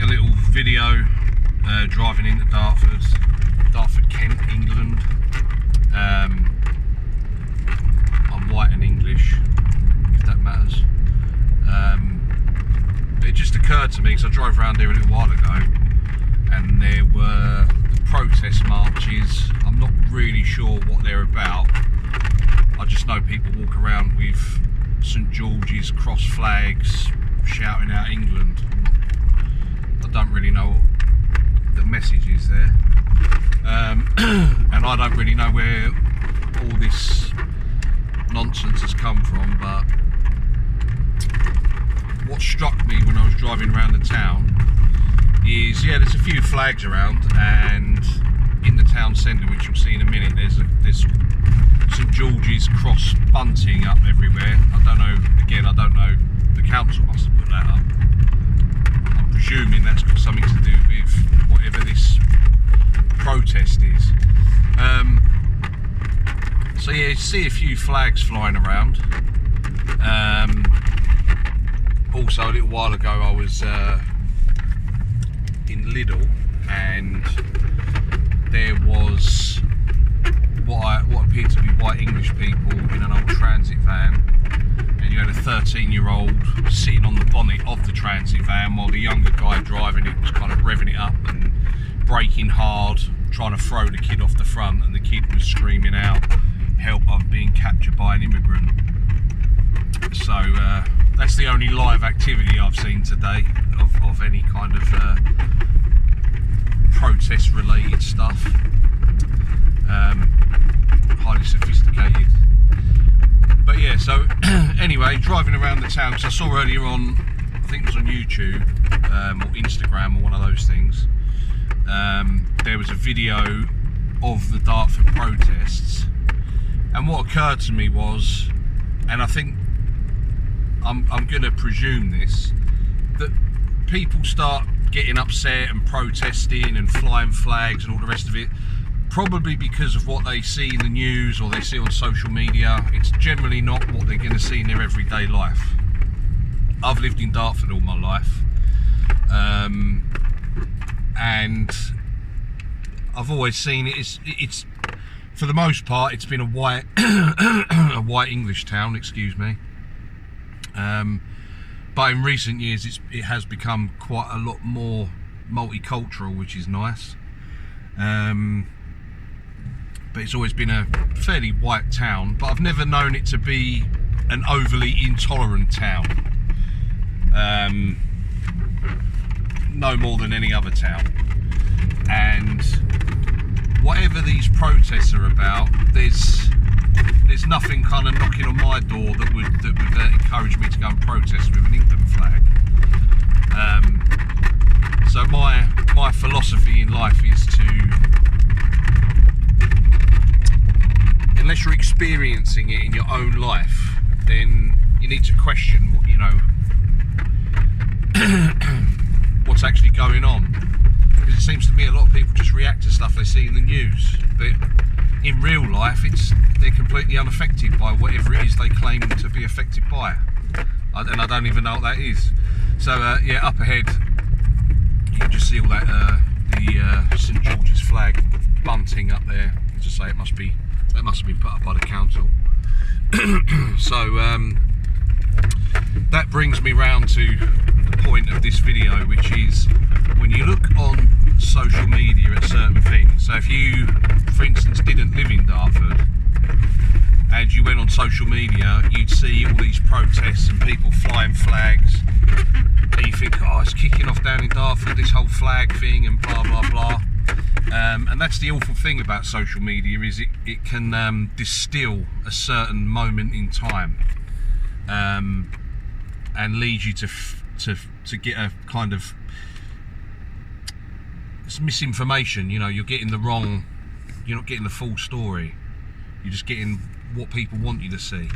a little video driving into Dartford Kent, England. I'm white and English, if that matters. But it just occurred to me, because I drove around here a little while ago, and there were the protest marches. I'm not really sure what they're about. I just know people walk around with St George's cross flags, shouting out England. I don't really know what the message is there, and I don't really know where all this nonsense has come from, but what struck me when I was driving around the town is, yeah, there's a few flags around, and in the town centre, which you'll see in a minute, there's St George's cross bunting up everywhere. I don't know, the council must have put that up. I'm presuming that's got something to do with whatever this protest is. So yeah, you see a few flags flying around. Also, a little while ago I was in Lidl, and there was what appeared to be white English people in an old transit van, and you had a 13-year-old sitting on the bonnet of the transit van while the younger guy driving it was kind of revving it up and braking hard, trying to throw the kid off the front, and the kid was screaming out, "Help, I'm being captured by an immigrant." So that's the only live activity I've seen today of any kind of protest related stuff. Highly sophisticated. But yeah, so anyway, driving around the town, because I saw earlier on, I think it was on YouTube or Instagram or one of those things, there was a video of the Dartford protests, and what occurred to me was, and I think I'm going to presume this, that people start getting upset and protesting and flying flags and all the rest of it, probably because of what they see in the news or they see on social media. It's generally not what they're going to see in their everyday life. I've lived in Dartford all my life, and I've always seen it's for the most part, it's been a white a white English town, excuse me. But in recent years it has become quite a lot more multicultural, which is nice. But it's always been a fairly white town, but I've never known it to be an overly intolerant town. No more than any other town. And whatever these protests are about, there's nothing kind of knocking on my door that would encourage me to go and protest with an England flag. So my philosophy in life is to, unless you're experiencing it in your own life, then you need to question what's actually going on. Because it seems to me a lot of people just react to stuff they see in the news, but in real life they're completely unaffected by whatever it is they claim to be affected by, and I don't even know what that is. So yeah, up ahead you can just see all that the St George's flag bunting up there. As I say, that must have been put up by the council. So that brings me round to the point of this video, which is when you look on social media at certain things. So if you, for instance, didn't live in Dartford and you went on social media, you'd see all these protests and people flying flags, and you think, oh, it's kicking off down in Dartford, this whole flag thing and blah blah blah. And that's the awful thing about social media, is it can distill a certain moment in time, and lead you to get a kind of, it's misinformation. You're getting you're not getting the full story. You're just getting what people want you to see,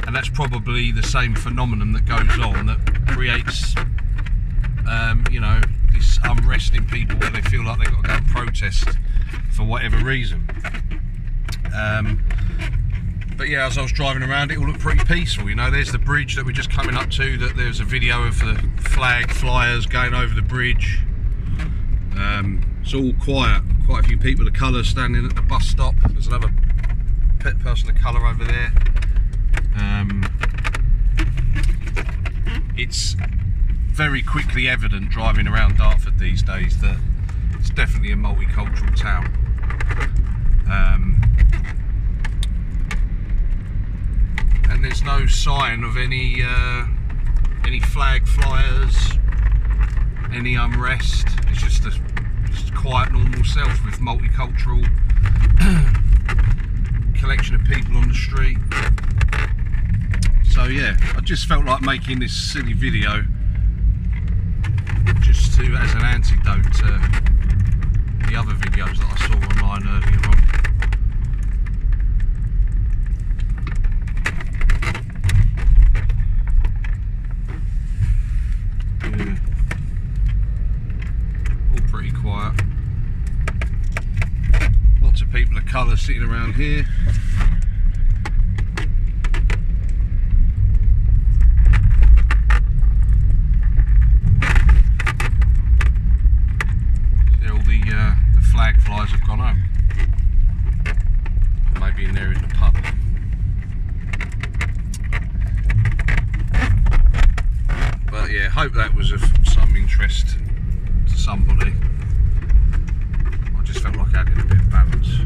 and that's probably the same phenomenon that goes on that creates this unrest in people where they feel like they've got to go and protest for whatever reason. But yeah, as I was driving around, it all looked pretty peaceful. You know, there's the bridge that we're just coming up to. That there's a video of the flag flyers going over the bridge. It's all quiet. Quite a few people of colour standing at the bus stop. There's another person of colour over there. It's very quickly evident driving around Dartford these days that it's definitely a multicultural town. And there's no sign of any flag flyers, any unrest. It's just a quiet, normal self with multicultural collection of people on the street. So yeah, I just felt like making this silly video just as an antidote to the other videos that I saw online earlier on. Yeah. All pretty quiet. Lots of people of colour sitting around here. Flag flyers have gone home. Maybe in there in the pub. But yeah, hope that was of some interest to somebody. I just felt like adding a bit of balance.